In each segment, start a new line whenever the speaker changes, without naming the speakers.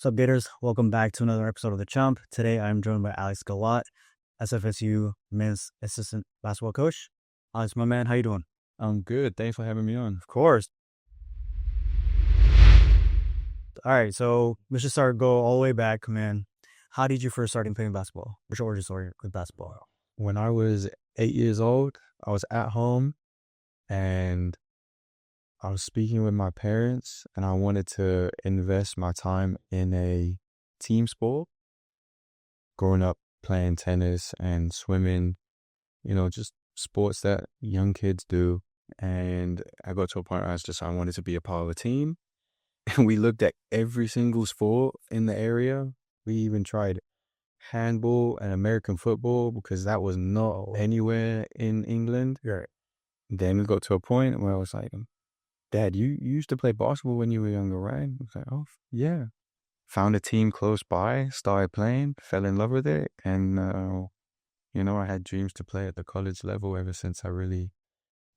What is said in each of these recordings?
What's up, Gators? Welcome back to another episode of the Chomp. Today, I'm joined by Alex Gilat, SFSU men's assistant basketball coach. Alex, my man, how you doing?
I'm good. Thanks for having me on.
Of course. All right, so let's just go all the way back, man. How did you first start playing basketball? What's your origin story with basketball?
When I was 8 years old, I was at home and I was speaking with my parents and I wanted to invest my time in a team sport. Growing up playing tennis and swimming, just sports that young kids do. And I got to a point where I wanted to be a part of a team. And we looked at every single sport in the area. We even tried handball and American football because that was not anywhere in England.
Right.
Then we got to a point where I was like, Dad, you used to play basketball when you were younger, right? I was like, oh, yeah. Found a team close by, started playing, fell in love with it. And, I had dreams to play at the college level ever since I really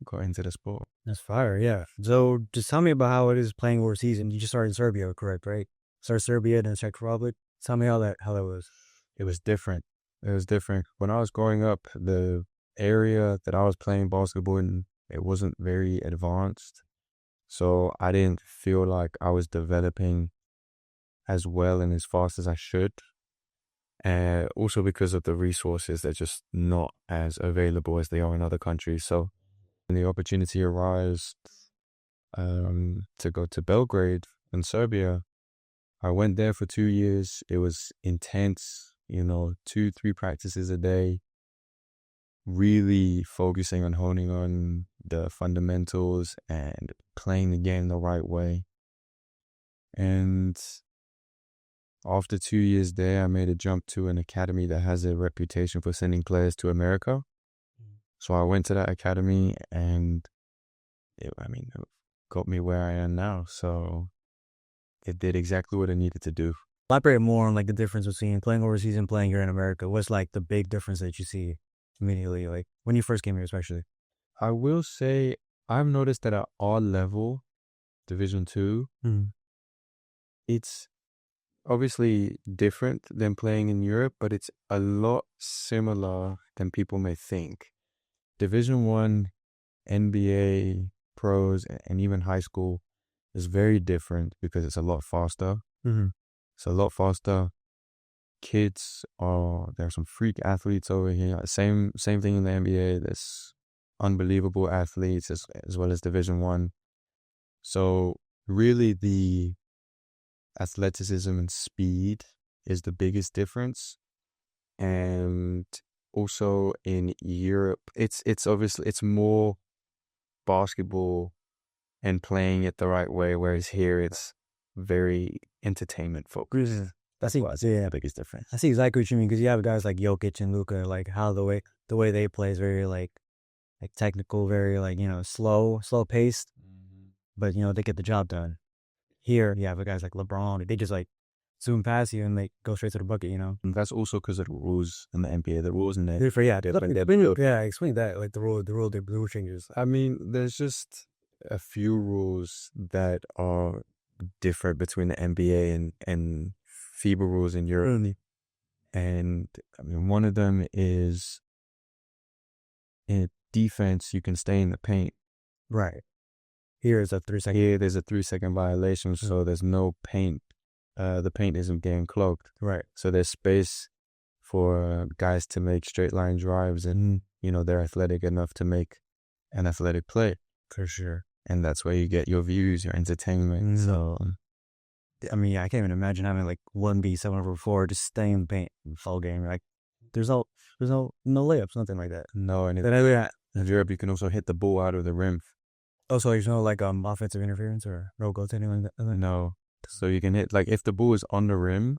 got into the sport.
That's fire, yeah. So just tell me about how it is playing overseas. And you just started in Serbia, correct, right? Started Serbia, then Czech Republic. Tell me how that was.
It was different. When I was growing up, the area that I was playing basketball in, it wasn't very advanced. So I didn't feel like I was developing as well and as fast as I should. Also because of the resources, they're just not as available as they are in other countries. So when the opportunity arose to go to Belgrade in Serbia, I went there for 2 years. It was intense, 2-3 practices a day, really focusing on honing on the fundamentals and playing the game the right way. And after 2 years there, I made a jump to an academy that has a reputation for sending players to America. So I went to that academy and it got me where I am now. So it did exactly what it needed to do.
Elaborate more on the difference between playing overseas and playing here in America. What's the big difference that you see immediately, when you first came here, especially?
I will say I've noticed that at our level, Division 2, it's obviously different than playing in Europe, but it's a lot similar than people may think. Division 1, NBA, pros, and even high school is very different because it's a lot faster. It's a lot faster. There are some freak athletes over here. Same thing in the NBA. There's unbelievable athletes as well as Division 1. So really the athleticism and speed is the biggest difference. And also in Europe, it's obviously it's more basketball and playing it the right way, whereas here it's very entertainment focused.
That's the biggest difference. I see exactly what you mean because you have guys like Jokic and Luka, how the way they play is very like technical, very slow paced, but they get the job done. Here you have guys like LeBron, they just zoom past you and go straight to the bucket,
And that's also because of the rules in the NBA. The rules in there.
Explain that, the rule changes.
I mean, there's just a few rules that are different between the NBA and FIBA rules in Europe.
Really?
And one of them is in defense, you can stay in the paint.
Right. Here is a 3-second.
Here, there's a 3-second violation, so there's no paint. The paint isn't getting clogged.
Right.
So there's space for guys to make straight line drives and, they're athletic enough to make an athletic play.
For sure.
And that's where you get your views, your entertainment. So,
I can't even imagine having 1B 7/4 just staying in the paint all game. There's no layups, nothing like that.
No, and in Europe, you can also hit the ball out of the rim.
Oh, so there's no offensive interference or no goaltending like that?
No. So you can hit, if the ball is on the rim,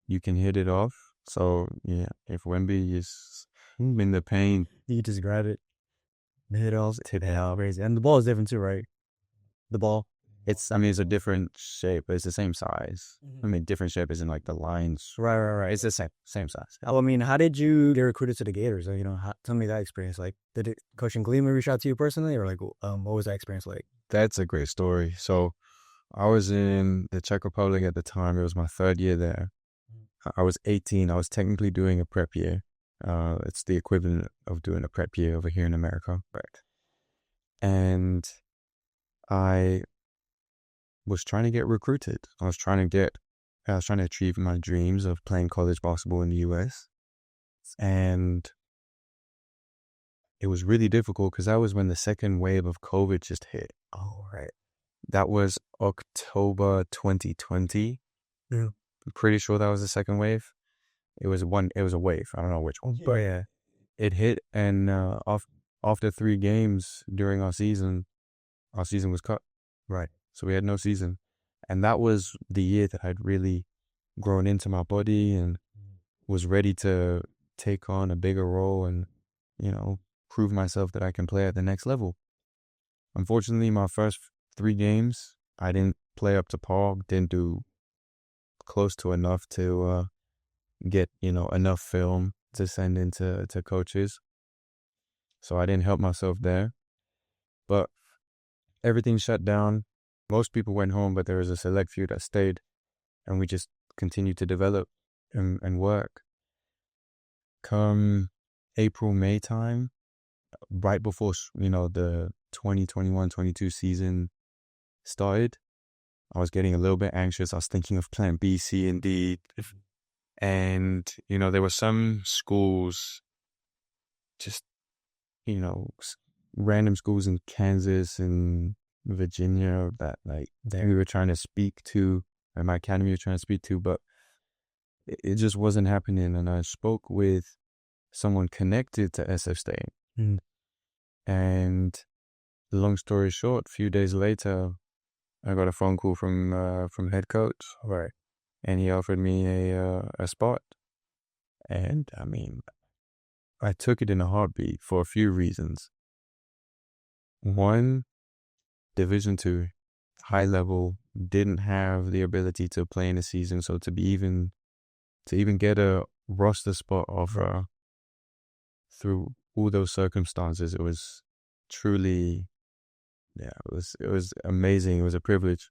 you can hit it off. So, yeah, if Wemby is in the paint,
you just grab it, hit it off, crazy. And the ball is different too, right? The ball.
It's a different shape, but it's the same size. Different shape isn't the lines.
Right. It's the same size. How did you get recruited to the Gators? Tell me that experience. Did Coach Gleeman reach out to you personally, or what was that experience like?
That's a great story. So I was in the Czech Republic at the time. It was my third year there. I was 18. I was technically doing a prep year. It's the equivalent of doing a prep year over here in America. Right. And I was trying to get recruited. I was trying to achieve my dreams of playing college basketball in the US. And it was really difficult because that was when the second wave of COVID just hit.
Oh, right.
That was October 2020.
Yeah.
I'm pretty sure that was the second wave. It was a wave. I don't know which one.
But yeah.
It hit, and after 3 games during our season was cut.
Right.
So we had no season. And that was the year that I'd really grown into my body and was ready to take on a bigger role and, prove myself that I can play at the next level. Unfortunately, my first 3 games, I didn't play up to par, didn't do close to enough to get, enough film to send into coaches. So I didn't help myself there. But everything shut down. Most people went home, but there was a select few that stayed, and we just continued to develop and work. Come April, May time, right before, the 2021-22 season started, I was getting a little bit anxious. I was thinking of plan B, C, and D. And, there were some schools, just, random schools in Kansas and Virginia that we were trying to speak to, and my academy was trying to speak to, but it just wasn't happening. And I spoke with someone connected to SF State. And long story short, a few days later, I got a phone call from head coach.
Right.
And he offered me a spot. And I mean, I took it in a heartbeat for a few reasons. One, Division II, high level, didn't have the ability to play in a season. So to even get a roster spot offer through all those circumstances, it was truly, it was amazing. It was a privilege.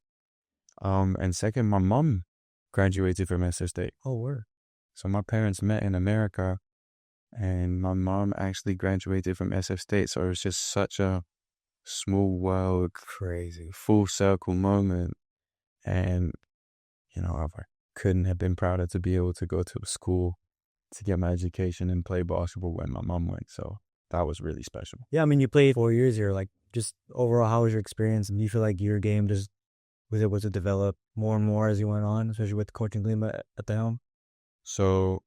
And second, my mom graduated from SF State.
Oh, word.
So my parents met in America, and my mom actually graduated from SF State. So it was just such a small world,
Crazy,
full circle moment. And, I couldn't have been prouder to be able to go to a school to get my education and play basketball when my mom went. So that was really special.
Yeah, I mean, you played 4 years here. Like, just overall, how was your experience? And do you feel like your game just was able to develop more and more as you went on, especially with coaching Lima at the helm?
So,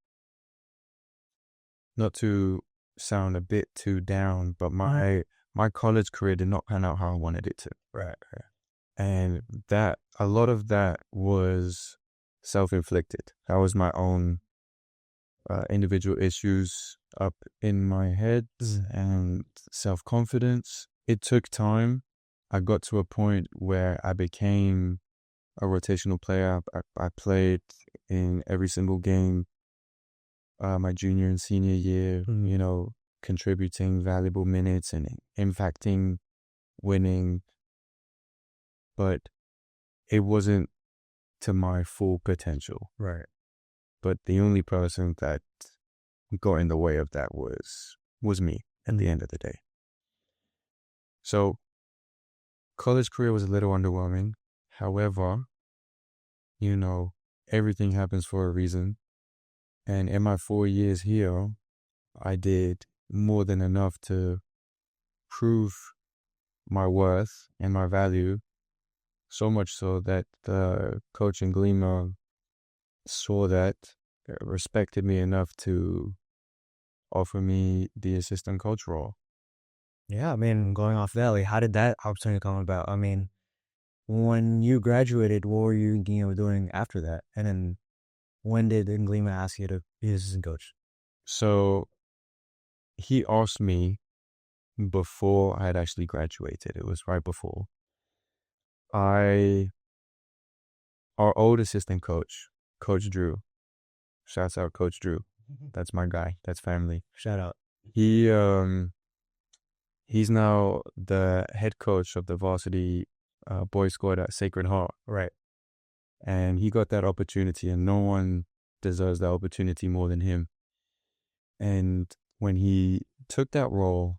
not to sound a bit too down, but my college career did not pan out how I wanted it to.
Right.
And a lot of that was self-inflicted. That was my own individual issues up in my head and self-confidence. It took time. I got to a point where I became a rotational player. I played in every single game my junior and senior year, contributing valuable minutes and impacting, winning. But it wasn't to my full potential.
Right.
But the only person that got in the way of that was me at the end of the day. So college career was a little underwhelming. However, everything happens for a reason. And in my 4 years here, I did more than enough to prove my worth and my value. So much so that the coach in Glima saw that, respected me enough to offer me the assistant coach role.
Yeah, I mean, going off that, like, how did that opportunity come about? I mean, when you graduated, what were you doing after that? And then when did Nglima ask you to be his assistant coach?
So he asked me before I had actually graduated. It was right before. Our old assistant coach, Coach Drew, shouts out Coach Drew. That's my guy. That's family.
Shout out.
He's now the head coach of the varsity boys squad at Sacred Heart.
Right.
And he got that opportunity, and no one deserves that opportunity more than him. And when he took that role,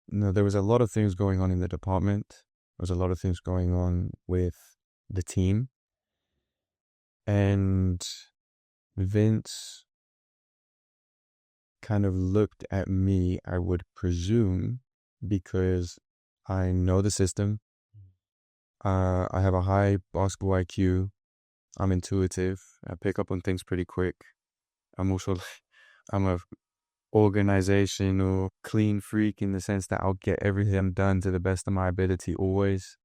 there was a lot of things going on in the department. There was a lot of things going on with the team. And Vince kind of looked at me, I would presume, because I know the system. I have a high basketball IQ. I'm intuitive. I pick up on things pretty quick. I'm a organizational clean freak in the sense that I'll get everything done to the best of my ability always.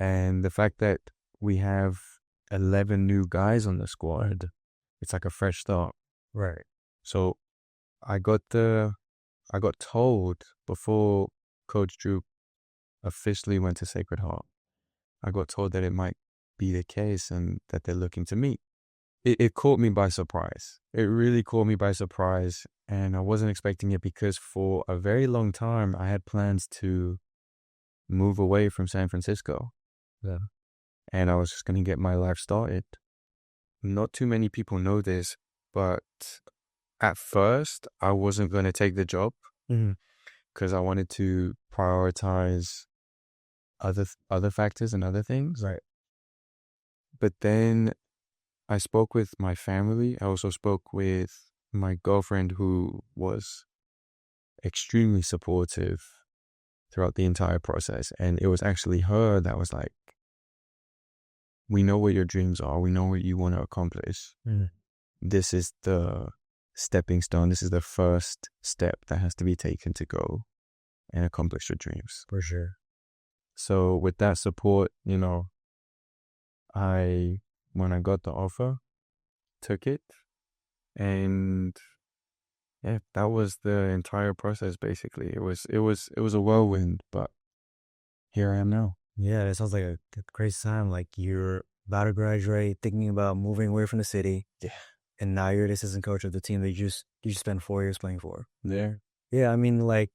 And the fact that we have 11 new guys on the squad, it's like a fresh start.
Right.
So I got told before Coach Drew officially went to Sacred Heart, I got told that it might be the case and that they're looking to meet. It caught me by surprise. It really caught me by surprise, and I wasn't expecting it because for a very long time I had plans to move away from San Francisco.
Yeah.
And I was just going to get my life started. Not too many people know this, but at first I wasn't going to take the job because I wanted to prioritize other factors and other things.
Right.
But then I spoke with my family. I also spoke with my girlfriend, who was extremely supportive throughout the entire process. And it was actually her that was like, we know what your dreams are. We know what you want to accomplish. This is the stepping stone. This is the first step that has to be taken to go and accomplish your dreams.
For sure.
So with that support, when I got the offer, took it, and yeah, that was the entire process. Basically, it was a whirlwind, but here I am now.
Yeah, it sounds like a crazy time. Like you're about to graduate, thinking about moving away from the city.
Yeah.
And now you're the assistant coach of the team that you just spent 4 years playing for.
There.
Yeah, I mean, like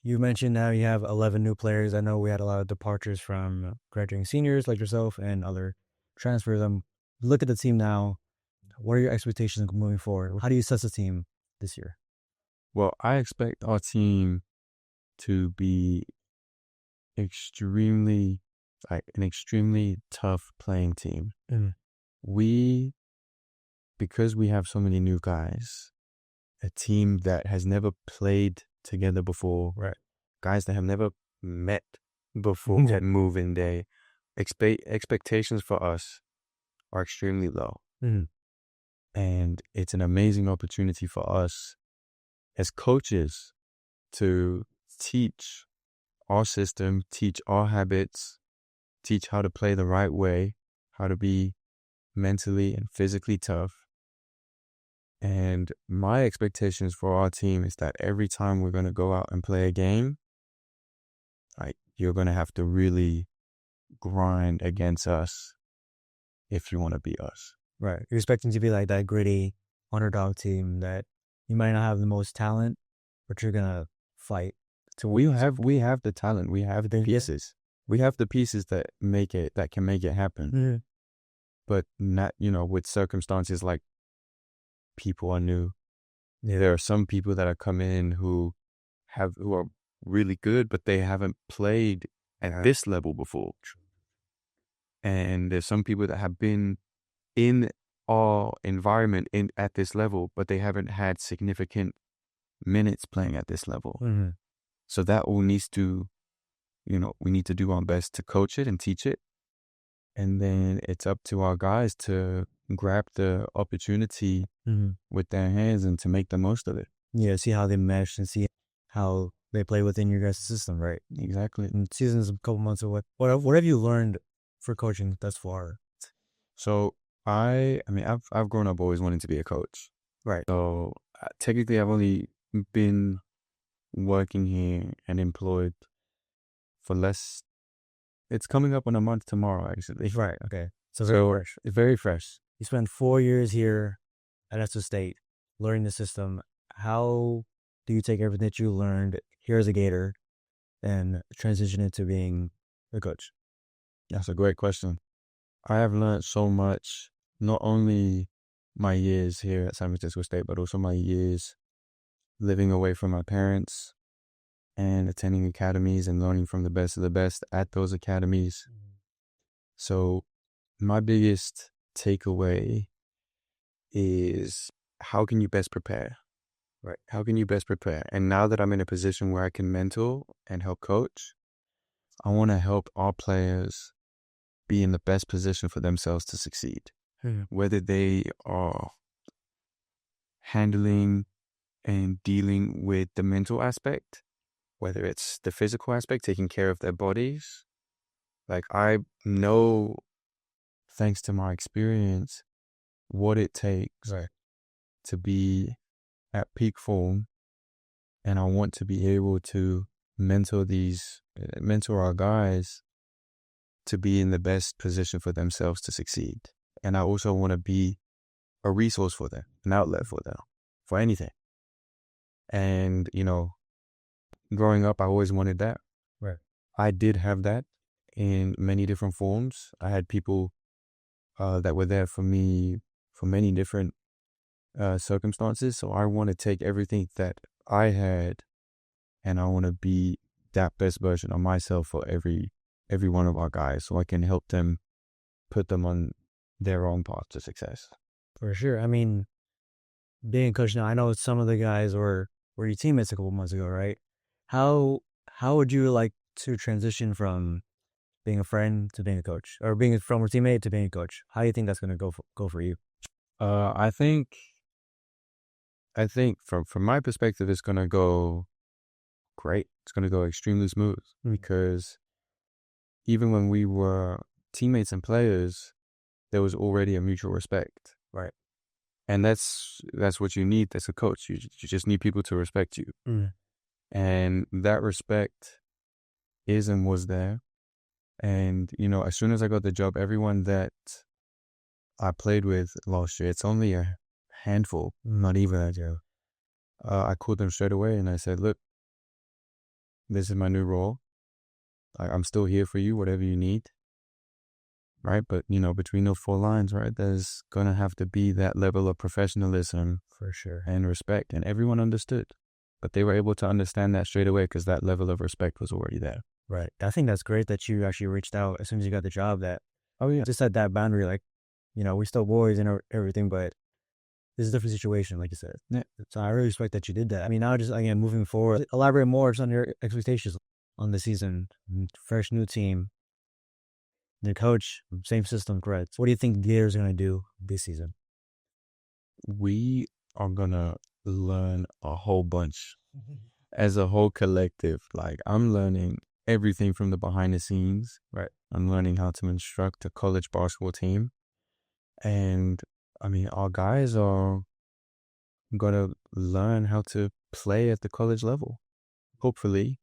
you mentioned, now you have 11 new players. I know we had a lot of departures from graduating seniors like yourself and other transfers. Look at the team now. What are your expectations moving forward? How do you assess the team this year?
Well, I expect our team to be an extremely tough playing team. Because we have so many new guys, a team that has never played together before,
right?
Guys that have never met before that move-in day, expectations for us are extremely low. And it's an amazing opportunity for us as coaches to teach our system, teach our habits, teach how to play the right way, how to be mentally and physically tough. And my expectations for our team is that every time we're going to go out and play a game, you're going to have to really grind against us if you want to beat us.
Right. You're expecting to be like that gritty underdog team that you might not have the most talent, but you're going to fight.
We have the talent. We have the pieces. We have the pieces that can make it happen. But not, with circumstances like people are new. Yeah. There are some people that are coming in who are really good, but they haven't played at this level before. And there's some people that have been in our environment at this level, but they haven't had significant minutes playing at this level. So that all needs to, we need to do our best to coach it and teach it. And then it's up to our guys to grab the opportunity with their hands and to make the most of it.
Yeah, see how they mesh and see how they play within your guys' system, right?
Exactly.
And season's a couple months away. What have you learned for coaching thus far?
So I've grown up always wanting to be a coach.
Right.
So technically I've only been working here and employed for less. It's coming up on a month tomorrow, actually.
Right. Okay. So
very fresh. It's very fresh.
You spent 4 years here at SFSU State learning the system. How do you take everything that you learned here as a Gator and transition into being the coach?
That's a great question. I have learned so much, not only my years here at San Francisco State, but also my years living away from my parents and attending academies and learning from the best of the best at those academies. So my biggest takeaway is how can you best prepare? Right. How can you best prepare? And now that I'm in a position where I can mentor and help coach, I want to help our players be in the best position for themselves to succeed. Whether they are handling and dealing with the mental aspect, whether it's the physical aspect, taking care of their bodies. Like I know, thanks to my experience, what it takes to be at peak form, and I want to be able to mentor our guys to be in the best position for themselves to succeed. And I also want to be a resource for them, an outlet for them, for anything. And, growing up, I always wanted that.
Right.
I did have that in many different forms. I had people that were there for me for many different circumstances. So I want to take everything that I had, and I want to be that best version of myself for every one of our guys, so I can help them put them on their own path to success.
For sure. I mean, being a coach now, I know some of the guys were your teammates a couple months ago, right? How would you like to transition from being a friend to being a coach, or being a former teammate to being a coach? How do you think that's going to go for you?
I think from my perspective, it's going to go great. It's going to go extremely smooth because even when we were teammates and players, there was already a mutual respect.
Right.
And that's what you need as a coach. You just need people to respect you. And that respect is and was there. And, as soon as I got the job, everyone that I played with last year, it's only a handful, not even that, I called them straight away and I said, look, this is my new role. I'm still here for you, whatever you need. Right. But, between those four lines, right, there's going to have to be that level of professionalism.
For sure.
And respect. And everyone understood. But they were able to understand that straight away because that level of respect was already there.
Right. I think that's great that you actually reached out as soon as you got the job. That just set that boundary, like, we still boys and everything, but this is a different situation, like you said.
Yeah.
So I really respect that you did that. I mean, now just, again, moving forward, elaborate more on your expectations on the season. Fresh new team, the coach, same system, correct. What do you think Gators are going to do this season?
We are going to learn a whole bunch as a whole collective. Like, I'm learning everything from the behind the scenes.
Right.
I'm learning how to instruct a college basketball team. And I mean, our guys are going to learn how to play at the college level, hopefully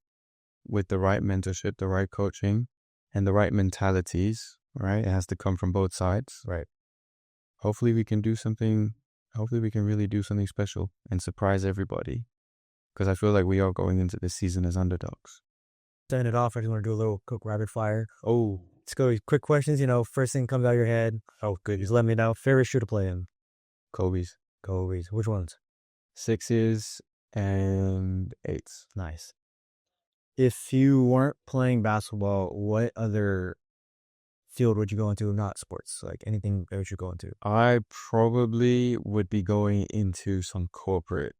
with the right mentorship, the right coaching, and the right mentalities, right? It has to come from both sides.
Right.
Hopefully we can do something, hopefully we can really do something special and surprise everybody. Because I feel like we are going into this season as underdogs.
Starting it off, I just want to do a little quick rapid fire.
Oh.
Let's go quick questions, first thing comes out of your head.
Oh, good.
Just let me know. Favorite shoe to play in?
Kobe's.
Which ones?
6s and 8s.
Nice. If you weren't playing basketball, what other field would you go into? Not sports, like anything that would you go into?
I probably would be going into some corporate,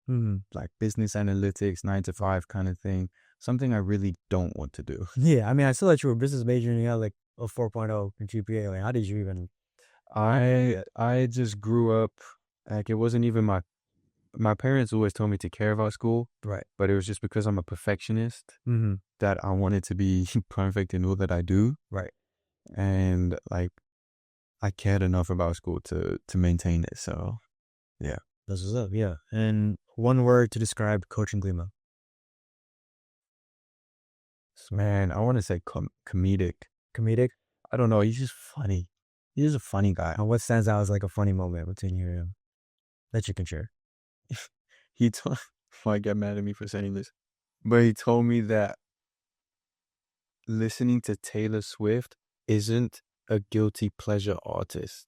like business analytics, 9 to 5 kind of thing. Something I really don't want to do.
Yeah, I mean, I saw that you were a business major and you had like a 4.0 in GPA. Like, how did you even?
I just grew up, like, it wasn't even my parents always told me to care about school.
Right.
But it was just because I'm a perfectionist that I wanted to be perfect in all that I do.
Right.
And like, I cared enough about school to maintain it. So, yeah.
This is up, yeah. And one word to describe Coach Nglima.
Man, I want to say comedic.
Comedic?
I don't know. He's just funny. He's just a funny guy.
And what stands out as like a funny moment between you and him that you can share?
He might get mad at me for saying this, but he told me that listening to Taylor Swift isn't a guilty pleasure artist.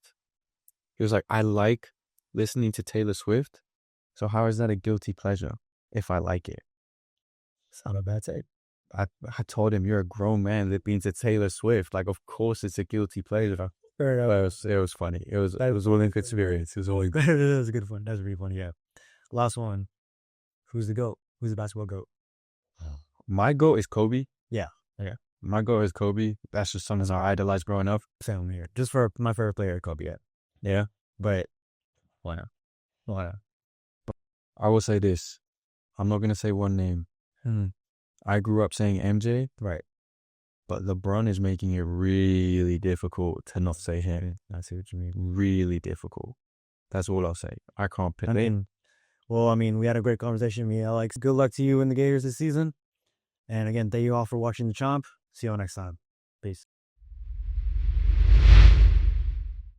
He was like, I like listening to Taylor Swift, so how is that a guilty pleasure if I like it?
It's not a bad take.
I told him, you're a grown man listening to Taylor Swift. Like, of course it's a guilty pleasure.
Fair enough.
It was funny. It was a good experience. It was only
That was a good one. That's really funny. Yeah. Last one. Who's the GOAT? Who's the basketball GOAT?
My goal is Kobe.
Yeah. Okay.
My goal is Kobe. That's just something I idolized growing up.
Same here. Just for my favorite player, Kobe. Yeah.
Yeah.
But why not? Why not?
I will say this. I'm not going to say one name. I grew up saying MJ.
Right.
But LeBron is making it really difficult to not say him.
I see what you mean.
Really difficult. That's all I'll say. I can't pick.
I mean, we had a great conversation, me, Alex. Good luck to you in the Gators this season. And again, thank you all for watching the Chomp. See you all next time. Peace.